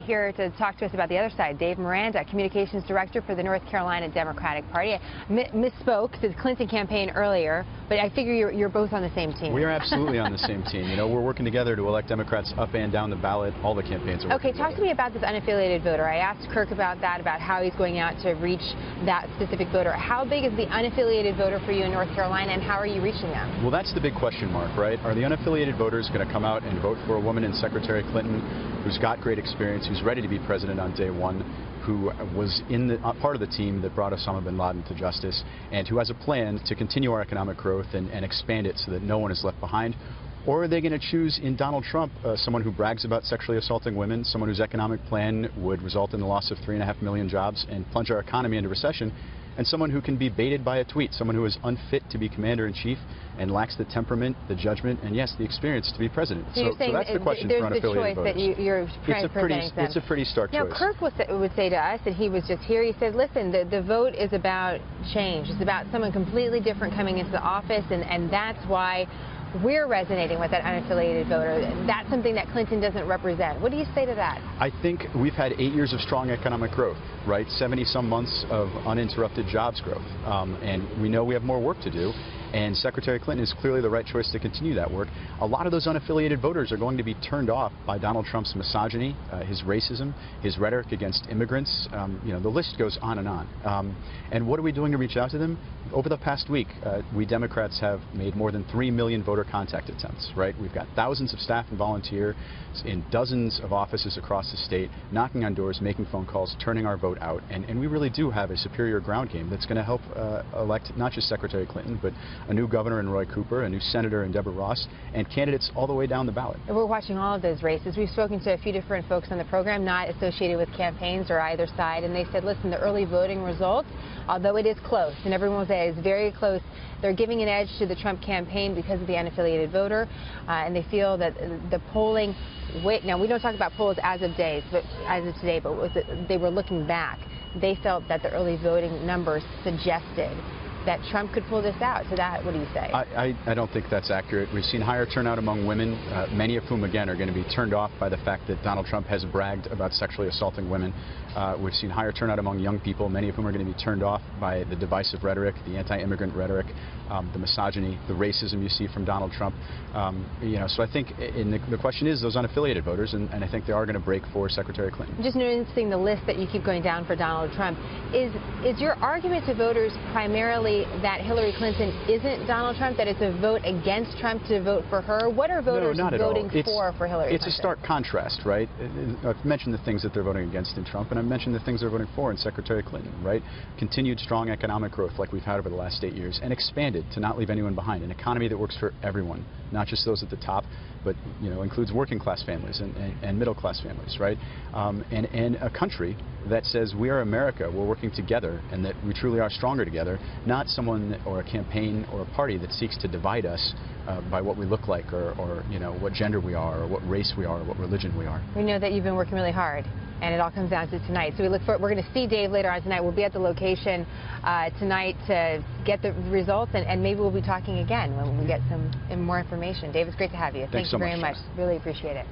Here to talk to us about the other side, Dave Miranda, Communications Director for the North Carolina Democratic Party. I misspoke, the Clinton campaign earlier, but I figure you're both on the same team. We are absolutely on the same team. You know, we're working together to elect Democrats up and down the ballot. All the campaigns are working talk to me about this unaffiliated voter. I asked Kirk about that, about how he's going out to reach that specific voter. How big is the unaffiliated voter for you in North Carolina, and how are you reaching them? Well, that's the big question mark, right? Are the unaffiliated voters going to come out and vote for a woman in Secretary Clinton who's got great experience, who's ready to be president on day one, who was in the part of the team that brought Osama bin Laden to justice, and who has a plan to continue our economic growth and expand it so that no one is left behind? Or are they going to choose in Donald Trump someone who brags about sexually assaulting women, someone whose economic plan would result in the loss of 3.5 million jobs and plunge our economy into recession, and someone who can be baited by a tweet, someone who is unfit to be commander-in-chief and lacks the temperament, the judgment, and yes, the experience to be president. So that's the question for unaffiliated voters. You're presenting them. It's a pretty stark choice. Now, Kirk would say to us, and he was just here, he said, listen, the vote is about change. It's about someone completely different coming into the office, and that's why we're resonating with that unaffiliated voter. That's something that Clinton doesn't represent. What do you say to that? I think we've had 8 years of strong economic growth, right? 70-some months of uninterrupted jobs growth. And we know we have more work to do. And Secretary Clinton is clearly the right choice to continue that work. A lot of those unaffiliated voters are going to be turned off by Donald Trump's misogyny, his racism, his rhetoric against immigrants. You know, the list goes on and on. And what are we doing to reach out to them? Over the past week, we Democrats have made more than 3 million voter contact attempts, right? We've got thousands of staff and volunteers in dozens of offices across the state, knocking on doors, making phone calls, turning our vote out. And we really do have a superior ground game that's going to help elect not just Secretary Clinton, but a new governor in Roy Cooper, a new senator in Deborah Ross, and candidates all the way down the ballot. And we're watching all of those races. We've spoken to a few different folks on the program, not associated with campaigns or either side, and they said, listen, the early voting results, although it is close, and everyone will say it's very close, they're giving an edge to the Trump campaign because of the unaffiliated voter, and they feel that the polling, now we don't talk about polls as of today, but they were looking back. They felt that the early voting numbers suggested that Trump could pull this out. So that, what do you say? I don't think that's accurate. We've seen higher turnout among women, many of whom, again, are going to be turned off by the fact that Donald Trump has bragged about sexually assaulting women. We've seen higher turnout among young people, many of whom are going to be turned off by the divisive rhetoric, the anti-immigrant rhetoric, the misogyny, the racism you see from Donald Trump. You know, so I think the question is those unaffiliated voters, and I think they are going to break for Secretary Clinton. Just noticing the list that you keep going down for Donald Trump, is your argument to voters primarily that Hillary Clinton isn't Donald Trump, that it's a vote against Trump to vote for her? What are voters voting for Hillary Clinton? It's a stark contrast, right? I've mentioned the things that they're voting against in Trump, and I've mentioned the things they're voting for in Secretary Clinton, right? Continued strong economic growth like we've had over the last 8 years, and expanded to not leave anyone behind. An economy that works for everyone, not just those at the top, but, you know, includes working class families and middle class families, right? And a country that says we are America, we're working together, and that we truly are stronger together, not someone or a campaign or a party that seeks to divide us by what we look like, or you know, what gender we are, or what race we are, or what religion we are. We know that you've been working really hard, and it all comes down to tonight. So we're going to see Dave later on tonight. We'll be at the location tonight to get the results, and maybe we'll be talking again when we get some more information. Dave, it's great to have you. Thanks so very much. Really appreciate it.